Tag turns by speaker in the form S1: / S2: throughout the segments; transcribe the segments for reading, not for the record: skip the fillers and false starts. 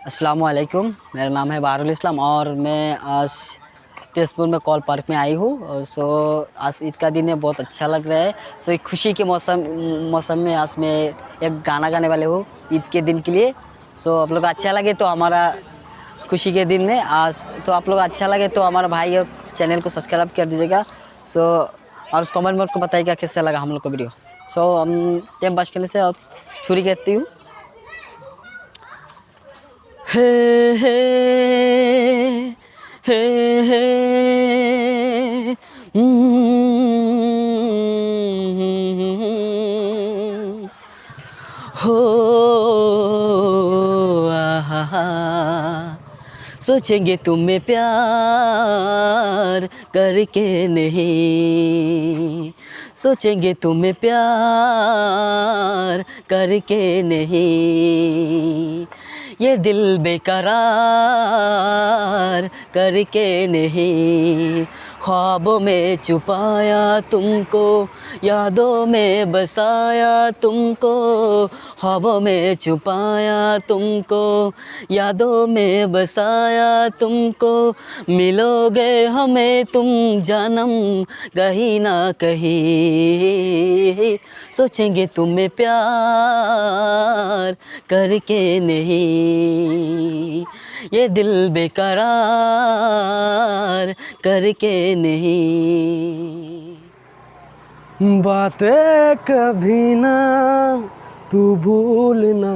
S1: अस्सलाम वालेकुम, मेरा नाम है बहारुल इस्लाम और मैं आज तेजपुर में कॉल पार्क में आई हूँ। और आज ईद का दिन है, बहुत अच्छा लग रहा है। एक खुशी के मौसम में आज मैं एक गाना गाने वाले हूँ ईद के दिन के लिए। आप लोग अच्छा लगे तो हमारा खुशी के दिन है आज, तो आप लोग अच्छा लगे तो हमारा भाई और चैनल को सब्सक्राइब कर दीजिएगा। और उस कमेंट में को बताइएगा कैसा लगा हम लोग का वीडियो। हम टाइम पास करने से अब शुरू करती हूँ। हे हे हे हे हो आहा, सोचेंगे तुम्हें प्यार करके नहीं, सोचेंगे तुम्हें प्यार करके नहीं, ये दिल बेकरार करके नहीं, ख्वाबों में छुपाया तुमको, यादों में बसाया तुमको, ख्वाबों में छुपाया तुमको, यादों में बसाया तुमको, मिलोगे हमें तुम जन्म कहीं ना कहीं, सोचेंगे तुम्हें प्यार करके नहीं, ये दिल बेकरार करके नहीं।
S2: बातें कभी ना तू भूलना,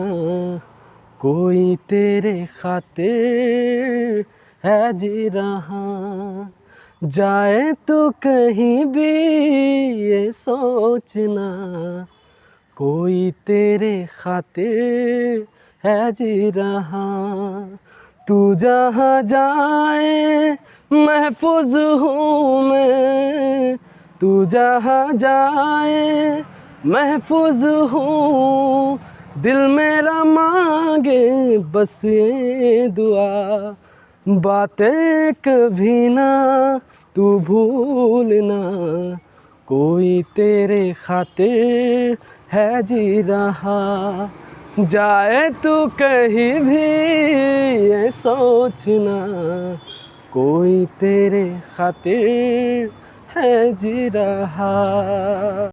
S2: कोई तेरे खातिर है जी रहा, जाए तो कहीं भी ये सोचना, कोई तेरे खातिर है जी रहा, तू जहाँ जाए महफूज हूँ मैं, तू जहाँ जाए महफूज हूँ, दिल मेरा मांगे बस ये दुआ, बातें कभी ना तू भूलना, कोई तेरे खातिर है जी रहा, जाए तू कहीं भी ये सोचना, कोई तेरे खातिर है जी रहा।